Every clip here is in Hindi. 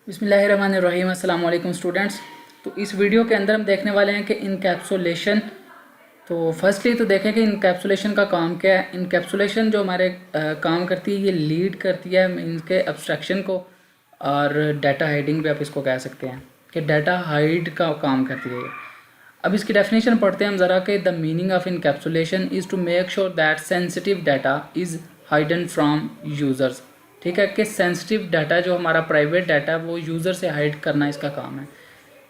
बिस्मिल्लाहिर्रहमानिर्रहीम। अस्सलाम वालेकुम स्टूडेंट्स। तो इस वीडियो के अंदर हम देखने वाले हैं कि इनकैप्सुलेशन। तो फर्स्टली तो देखें कि इनकैप्सुलेशन का काम क्या है। इनकैप्सुलेशन जो हमारे काम करती है, ये लीड करती है इनके एब्स्ट्रैक्शन को, और डाटा हाइडिंग भी आप इसको कह सकते हैं कि डाटा हाइड का काम करती है ये। अब इसकी डेफिनेशन पढ़ते हैं हम ज़रा कि the meaning of encapsulation is to make sure that sensitive data is hidden from users. ठीक है, कि सेंसिटिव डाटा जो हमारा प्राइवेट डाटा वो यूज़र से हाइड करना इसका काम है।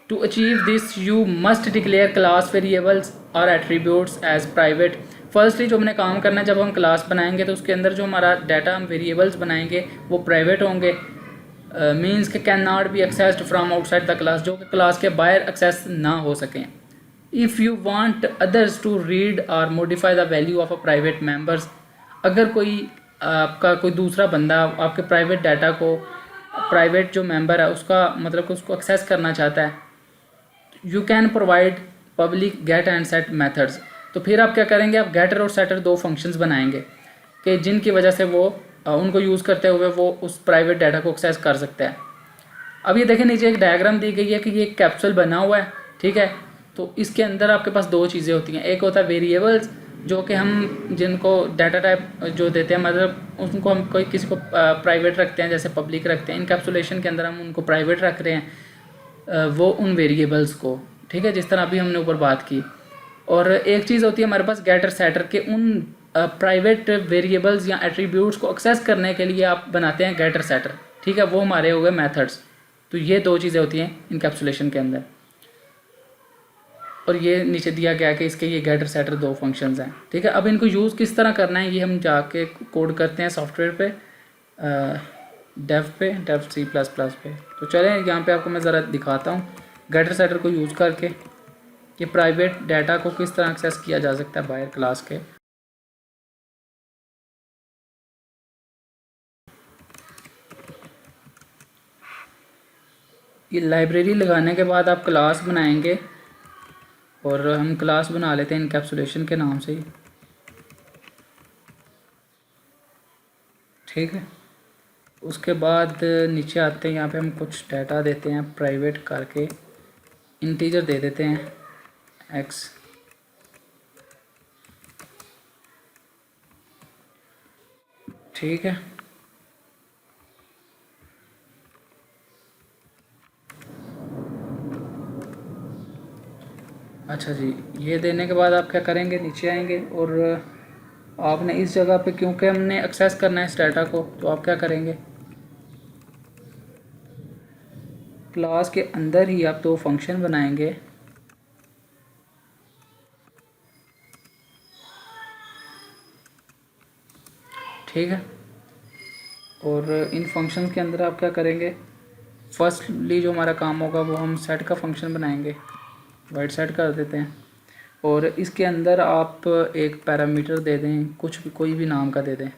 To achieve this you must declare class variables और एट्रीब्यूट्स एज प्राइवेट। फर्स्टली जो हमने काम करना है, जब हम क्लास बनाएंगे तो उसके अंदर जो हमारा डाटा हम वेरिएबल्स बनाएंगे वो प्राइवेट होंगे। मीन्स के can not be accessed from outside the class, जो कि क्लास के बाहर एक्सेस ना हो सकें। If you want others to read और modify the value of a private members, अगर कोई आपका कोई दूसरा बंदा आपके प्राइवेट डाटा को, प्राइवेट जो मेंबर है उसका मतलब कि उसको एक्सेस करना चाहता है, you can provide public get and set methods. तो फिर आप क्या करेंगे, आप गेटर और सेटर दो फंक्शंस बनाएंगे कि जिनकी वजह से वो उनको यूज़ करते हुए वो उस प्राइवेट डाटा को एक्सेस कर सकता है। अब ये देखें, नीचे एक डायग्राम दी गई है कि ये कैप्सूल बना हुआ है। ठीक है, तो इसके अंदर आपके पास दो चीज़ें होती हैं। एक होता है वेरिएबल्स, जो कि हम जिनको डाटा टाइप जो देते हैं, मतलब उनको हम कोई किसी को प्राइवेट रखते हैं, जैसे पब्लिक रखते हैं। इनकैप्सुलेशन के अंदर हम उनको प्राइवेट रख रहे हैं, वो उन वेरिएबल्स को। ठीक है, जिस तरह अभी हमने ऊपर बात की। और एक चीज़ होती है हमारे पास गेटर सेटर के, उन प्राइवेट वेरिएबल्स या एट्रीब्यूट्स को एक्सेस करने के लिए आप बनाते हैं गेटर सेटर। ठीक है, वो हमारे हो गए मेथड्स। तो ये दो चीज़ें होती हैं इनकैप्सुलेशन के अंदर। और ये नीचे दिया गया कि इसके ये गेटर सेटर दो फंक्शंस हैं। ठीक है, अब इनको यूज़ किस तरह करना है ये हम जाके कोड करते हैं सॉफ्टवेयर पे, डेव सी प्लस प्लस पे। तो चलें यहाँ पे आपको मैं ज़रा दिखाता हूँ गेटर सेटर को यूज़ करके कि प्राइवेट डाटा को किस तरह एक्सेस किया जा सकता है बाहर क्लास के। ये लाइब्रेरी लगाने के बाद आप क्लास बनाएंगे, और हम क्लास बना लेते हैं इनकैप्सुलेशन के नाम से ही। ठीक है, उसके बाद नीचे आते हैं, यहाँ पे हम कुछ डाटा देते हैं प्राइवेट करके, इंटीजर दे देते हैं x। ठीक है, अच्छा जी, ये देने के बाद आप क्या करेंगे, नीचे आएंगे और आपने इस जगह पे, क्योंकि हमने एक्सेस करना है इस डाटा को, तो आप क्या करेंगे, क्लास के अंदर ही आप दो फंक्शन बनाएंगे। ठीक है, और इन फंक्शन के अंदर आप क्या करेंगे, फर्स्टली जो हमारा काम होगा वो हम सेट का फंक्शन बनाएंगे, वाइड सेट कर देते हैं। और इसके अंदर आप एक पैरामीटर दे दें, कुछ भी कोई भी नाम का दे दें।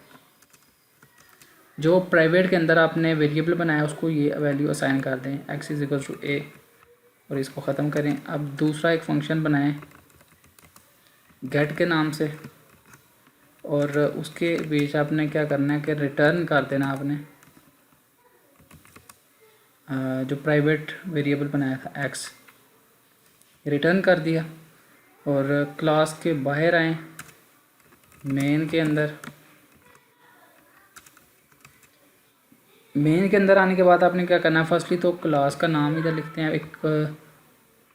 जो प्राइवेट के अंदर आपने वेरिएबल बनाया उसको ये वैल्यू असाइन कर दें, x इज इक्वल टू ए, और इसको ख़त्म करें। अब दूसरा एक फंक्शन बनाएं गेट के नाम से, और उसके बीच आपने क्या करना है कि रिटर्न कर देना आपने जो प्राइवेट वेरिएबल बनाया था x, रिटर्न कर दिया। और क्लास के बाहर आए, मेन के अंदर, मेन के अंदर आने के बाद आपने क्या करना है, फर्स्टली तो क्लास का नाम इधर लिखते हैं, एक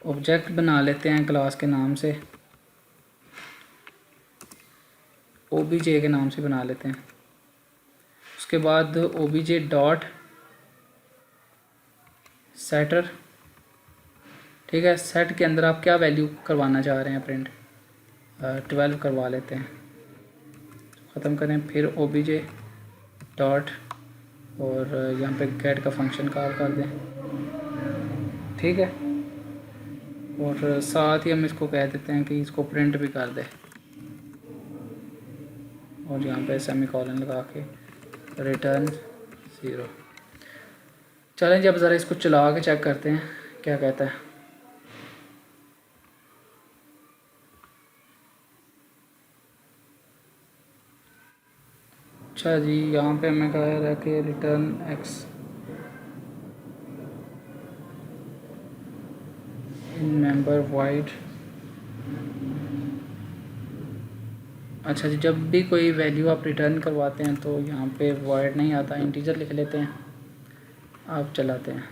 ऑब्जेक्ट बना लेते हैं क्लास के नाम से, ओबीजे के नाम से बना लेते हैं। उसके बाद ओबीजे डॉट सेटर। ठीक है, सेट के अंदर आप क्या वैल्यू करवाना चाह रहे हैं प्रिंट, 12 करवा लेते हैं। ख़त्म करें, फिर ओबीजे डॉट, और यहाँ पे गेट का फंक्शन कॉल कर दें। ठीक है, और साथ ही हम इसको कह देते हैं कि इसको प्रिंट भी कर दे, और यहाँ पे सेमीकोलन लगा के रिटर्न 0। चलें जी, अब ज़रा इसको चला के चेक करते हैं क्या कहता है। अच्छा जी, यहाँ पे हमें कह रहा है कि रिटर्न x। इन मेंबर वाइड। अच्छा जी, जब भी कोई वैल्यू आप रिटर्न करवाते हैं तो यहाँ पे वॉइड नहीं आता, इंटीजर लिख लेते हैं, आप चलाते हैं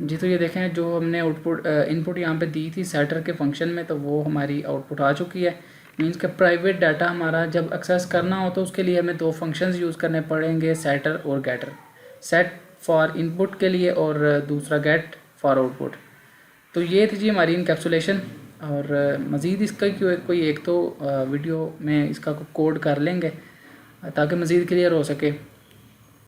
जी। तो ये देखें जो हमने आउटपुट इनपुट यहाँ पे दी थी सेटर के फंक्शन में, तो वो हमारी आउटपुट आ चुकी है। मीन्स के प्राइवेट डाटा हमारा जब एक्सेस करना हो तो उसके लिए हमें दो फंक्शंस यूज़ करने पड़ेंगे, सेटर और गेटर। सेट फॉर इनपुट के लिए और दूसरा गेट फॉर आउटपुट। तो ये थी जी हमारी इनकैप्सुलेशन। और मज़ीद इसका कोई एक तो वीडियो में इसका कोड कर लेंगे ताकि मज़ीद क्लियर हो सके।